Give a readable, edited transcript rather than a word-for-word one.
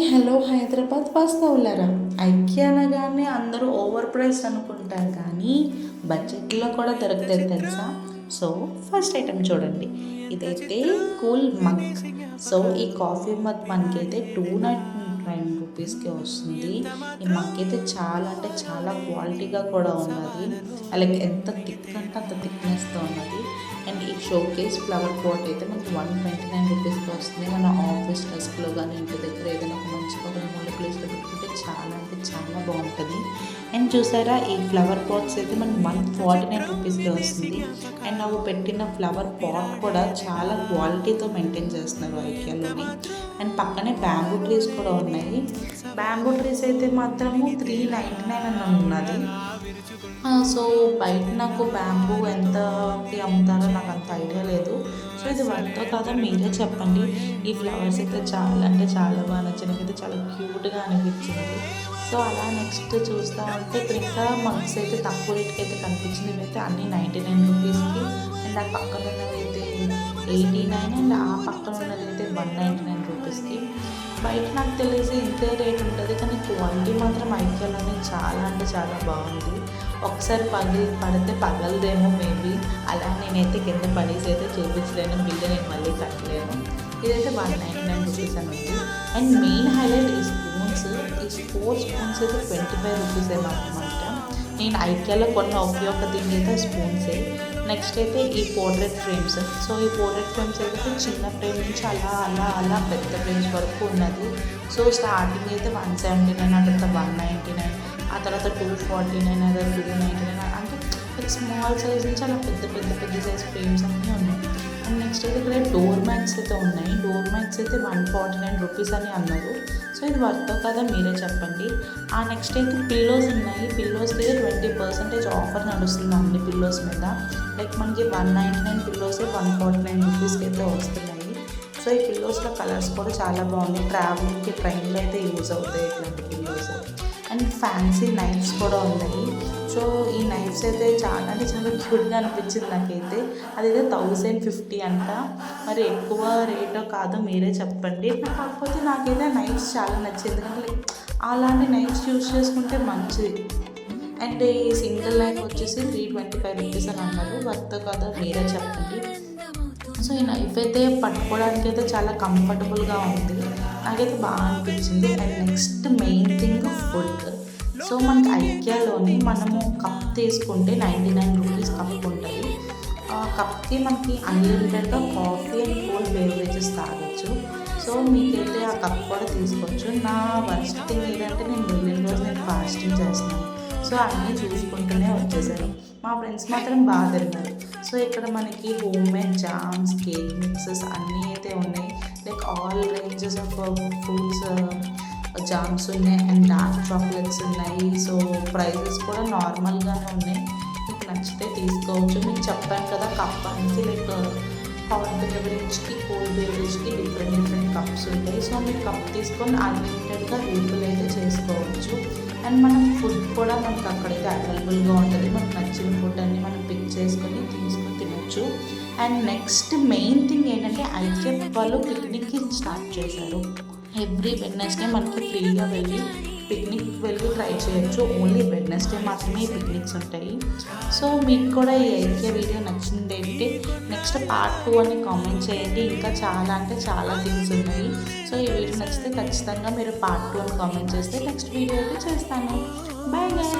Hello Hyderabad వాస్తవులారా, IKEA అనగానే అందరూ over price అనుకుంటారు కానీ బడ్జెట్లో కూడా దొరుకుతుంది తెలుసా. సో ఫస్ట్ ఐటమ్ చూడండి, ఇదైతే కూల్ మగ్. సో ఈ కాఫీ మగ్ మనకైతే 299 రూపీస్కి వస్తుంది. ఈ మగ్ అయితే చాలా అంటే చాలా క్వాలిటీగా కూడా ఉన్నది. అలాగే ఎంత థిక్ అంటే అంత థిక్నెస్తో ఉన్నది. అండ్ ఈ షోకేస్ ఫ్లవర్ పాట్ అయితే మనకి 129 రూపీస్కి వస్తుంది. మన ఆఫీస్ డెస్క్లో కానీ ఇంటి దగ్గర ఏదైనా ఒక మంచిగా ఒక మూల ప్లేస్లో పెట్టుకుంటే చాలా అంటే చాలా బాగుంటుంది. అండ్ చూసారా, ఈ ఫ్లవర్ పాట్స్ అయితే మనకి 149 రూపీస్కి వస్తుంది. అండ్ అవి పెట్టిన ఫ్లవర్ పాట్ కూడా చాలా క్వాలిటీతో మెయింటైన్ చేస్తున్నారు ఐకియాలోని. అండ్ పక్కనే బ్యాంబూ ట్రీస్ కూడా ఉన్నాయి. బ్యాంబూ ట్రీస్ అయితే మాత్రము 399 అని ఉన్నది. సో బయట నాకు బ్యాంబూ ఎంతకి అమ్ముతారో నాకు అంత ఐడియా లేదు. సో ఇది వర్తో కాదా మీరే చెప్పండి. ఈ ఫ్లవర్స్ అయితే చాలా అంటే చాలా బాగా నచ్చింది. నాకైతే చాలా క్యూట్గా అనిపించింది. సో అలా నెక్స్ట్ చూస్తూ ఉంటే ఇక్కడ ఇంకా మగ్స్ అయితే తక్కువ రేట్కి అయితే కనిపించింది. ఇవైతే అన్నీ 99 రూపీస్కి. అండ్ ఆ పక్కన ఉన్నవి అయితే 89 అండ్ ఆ పక్కన ఉన్నది అయితే 199 రూపీస్కి. బయట నాకు తెలిసి ఇంతే రేట్ ఉంటుంది కానీ క్వాలిటీ మాత్రం ఐకియాలోనే చాలా అంటే చాలా బాగుంది. ఒకసారి పడితే పగలదేమో మేబీ. అలా నేనైతే కింద పడేసి అయితే చూపించలేను, బిల్లు నేను మళ్ళీ కట్టలేను. ఇదైతే 199 రూపీస్ అని ఉంది. అండ్ మెయిన్ హైలైట్ ఈ స్పూన్స్. ఈ 4 స్పూన్స్ అయితే 25 రూపీస్ ఏమన్నమాట. నేను ఐకియాలో కొన్న ఒకే ఒక దీని అయితే స్పూన్సే. నెక్స్ట్ అయితే ఈ పోర్ట్రేట్ ఫ్రేమ్స్. సో ఈ పోర్ట్రేట్ ఫ్రేమ్స్ అయితే చిన్న ఫ్రేమ్ నుంచి అలా అలా అలా పెద్ద ఫ్రేమ్స్ వరకు ఉన్నది. సో స్టార్టింగ్ అయితే 179, ఆ తర్వాత 199, ఆ తర్వాత 249, అదే 299. అంటే స్మాల్ సైజ్ నుంచి అలా పెద్ద పెద్ద పెద్ద సైజ్ ఫ్రేమ్స్ అన్నీ ఉన్నాయి. అండ్ నెక్స్ట్ అయితే ఇక్కడ డోర్ మ్యాట్స్ అయితే ఉన్నాయి. డోర్ మ్యాట్స్ అయితే 149 రూపీస్ అని అన్నారు. సో ఇది వర్తో కదా మీరే చెప్పండి. ఆ నెక్స్ట్ అయితే పిల్లోస్ ఉన్నాయి. పిల్లోస్కి అయితే 20% ఆఫర్ నడుస్తుంది అన్ని పిల్లోస్ మీద. లైక్ మనకి 199 పిల్లోస్ 149 రూపీస్కి అయితే వస్తున్నాయి. సో ఈ పిల్లోస్లో కలర్స్ కూడా చాలా బాగున్నాయి. ట్రావెలింగ్కి ట్రైన్లో అయితే యూజ్ అవుతాయి ఇట్లాంటి పిల్లోస్. అండ్ ఫ్యాన్సీ నైఫ్స్ కూడా ఉన్నాయి. సో ఈ నైఫ్స్ అయితే చాలా అంటే చాలా క్యూట్గా అనిపించింది నాకైతే. అదైతే 1050 అంట. మరి ఎక్కువ రేటో కాదో మీరే చెప్పండి. కాకపోతే నాకైతే నైఫ్స్ చాలా నచ్చింది. ఎందుకంటే లైక్ అలాంటి నైఫ్స్ యూజ్ చేసుకుంటే మంచిది. అండ్ ఈ సింగిల్ నైఫ్ వచ్చేసి 325 రూపీస్ అని అన్నారు. వర్త్ కాదో మీరే చెప్పండి. సో ఈ నైఫ్ అయితే పట్టుకోవడానికి అయితే చాలా కంఫర్టబుల్గా ఉంది. నాకైతే బాగా అనిపించింది. And next main thing food. So మనకి ఐకియాలోని మనము కప్ తీసుకుంటే 99 రూపీస్ కప్ ఉంటుంది. కప్కి మనకి అన్లిమిటెడ్గా కాఫీ అండ్ కోల్డ్ బేవరేజెస్ తాగొచ్చు. సో మీకైతే ఆ కప్ కూడా తీసుకోవచ్చు. నా వర్స్ట్ థింగ్ ఏంటంటే నేను వెళ్ళిన రోజు నేను ఫాస్టింగ్ చేస్తున్నాను. సో అన్నీ చూసుకుంటూనే వచ్చేసాను. మా ఫ్రెండ్స్ మాత్రం బాగా తిన్నారు. సో ఇక్కడ మనకి home made jams, cake mixes అన్నీ అయితే ఉన్నాయి. Like all ranges of fruits jams ఉన్నాయి. అండ్ డార్క్ చాక్లెట్స్ ఉన్నాయి. సో ప్రైజెస్ కూడా నార్మల్గానే ఉన్నాయి. మీకు నచ్చితే తీసుకోవచ్చు. మీకు చెప్పాను కదా కప్ అనేది లైక్ హాట్ బెవరేజ్కి కోల్డ్ బెవరేజ్కి డిఫరెంట్ కప్స్ ఉంటాయి. సో మీరు కప్ తీసుకొని అన్లిమిటెడ్గా రీఫిల్ అయితే చేసుకోవచ్చు. అండ్ మనం ఫుడ్ కూడా మనకు అక్కడైతే అవైలబుల్గా ఉంటుంది. మనకు నచ్చిన ఫుడ్ అన్నీ మనం పిక్ చేసుకొని తీసుకొని తినొచ్చు. అండ్ నెక్స్ట్ మెయిన్ థింగ్ ఏంటంటే ఐకియా వాళ్ళు పిక్నిక్కి స్టార్ట్ చేశారు. ఎవ్రీ వెడ్నెస్డే మనకి ఫ్రీగా వెళ్ళి ట్రై చేయొచ్చు. ఓన్లీ వెడ్నెస్డే మాత్రమే ఈ పిక్నిక్స్ ఉంటాయి. సో మీకు కూడా ఈ ఐకియా వీడియో నచ్చింది అంటే నెక్స్ట్ పార్ట్ 2 అని కామెంట్ చేయండి. ఇంకా చాలా అంటే చాలా థింగ్స్ ఉన్నాయి. సో ఈ వీడియో నచ్చితే ఖచ్చితంగా మీరు పార్ట్ 2 అని కామెంట్ చేస్తే నెక్స్ట్ వీడియో అయితే చేస్తాను. Bye bye.